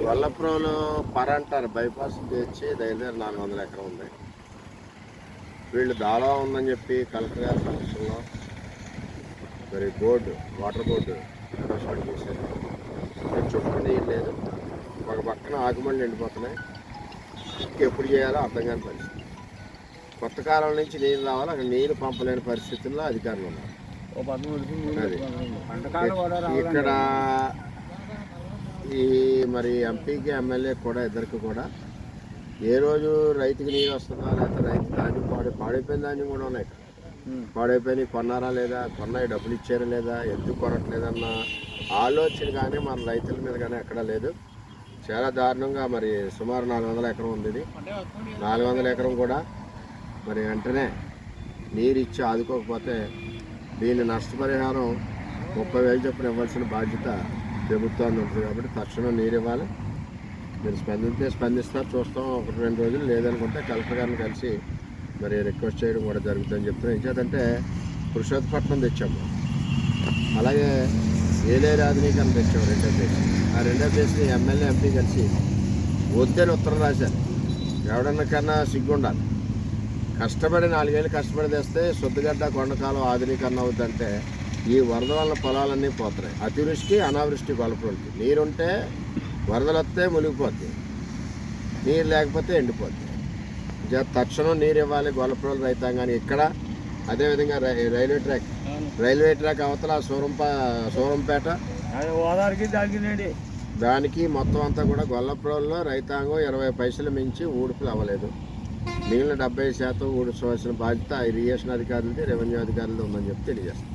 గొల్లపురంలో అంటారు బైపాస్ తెచ్చి దగ్గర 400 ఎకరం ఉంది. వీళ్ళు దాళా ఉందని చెప్పి కలెక్టర్ గారి సమక్షంలో మరి వాటర్ బోర్డు అనౌన్స్మెంట్ చేశారు. చుట్టూ నీళ్ళు లేదు, ఒక పక్కన ఆకుమళ్ళు ఎండిపోతున్నాయి. ఎప్పుడు చేయాలో అర్థం కాని పరిస్థితి. కొత్త కాలం నుంచి నీళ్ళు రావాలి, అక్కడ నీళ్ళు పంపలేని పరిస్థితుల్లో అధికారులు ఉన్నారు. ఇక్కడ ఈ మరి ఎంపీకి ఎమ్మెల్యే కూడా ఇద్దరికి కూడా ఏ రోజు రైతుకి నీరు వస్తుందా, లేకపోతే రైతు ధాన్యం పాడైపోయిన ధాన్యం కూడా ఉన్నాయి. పాడైపోయినాయి, కొన్నారా లేదా, కొన్నాయి డబ్బులు ఇచ్చారా లేదా, ఎందుకు కొనట్లేదన్న ఆలోచన కానీ మన రైతుల మీద కానీ ఎక్కడా లేదు. చాలా దారుణంగా మరి సుమారు 400 ఎకరం ఉంది. ఇది 400 ఎకరం కూడా మరి వెంటనే నీరు ఇచ్చి ఆదుకోకపోతే దీని నష్టపరిహారం 30,000 చొప్పున ఇవ్వాల్సిన బాధ్యత ప్రభుత్వాన్ని ఉంటుంది. కాబట్టి తక్షణం నీరు ఇవ్వాలి. మీరు స్పందిస్తారు, చూస్తాం. 1-2 రోజులు లేదనుకుంటే కలెక్టర్ గారిని కలిసి మరి రిక్వెస్ట్ చేయడం కూడా జరుగుతుందని చెప్తున్నాం. ఇంకేదంటే పురుషోత్తపట్నం తెచ్చాము, అలాగే ఏలేరు ఆధునీకరణ తెచ్చాము 2వ ఫేజ్. ఆ 2వ ఫేజ్ని ఎమ్మెల్యే ఎంపీ కలిసి వద్దని ఉత్తరం రాశారు. ఎవడన్నా కన్నా సిగ్గుండాలి. కష్టపడి 4 ఏళ్ళు కష్టపడి తెస్తే సొద్దుగడ్డ కొండకాలం ఆధునీకరణ అవుతుందంటే ఈ వరద వల్ల పొలాలన్నీ పోతున్నాయి. అతివృష్టి అనావృష్టి గొల్లపురంకి. నీరుంటే వరదలు వస్తే మునిగిపోద్ది, నీరు లేకపోతే ఎండిపోద్ది. తక్షణం నీరు ఇవ్వాలి గొల్లపురం రైతాంగానికి. ఇక్కడ అదేవిధంగా రైల్వే ట్రాక్ అవతల సూరంపేట దానికి మొత్తం అంతా కూడా గొల్లపురంలో రైతాంగం 20 పైసలు మించి ఊడుపులు అవ్వలేదు. మిగిలిన 70% ఊడ్చుకోవాల్సిన బాధ్యత ఇరిగేషన్ అధికారులది, రెవెన్యూ అధికారులది ఉందని చెప్పి తెలియజేస్తాం.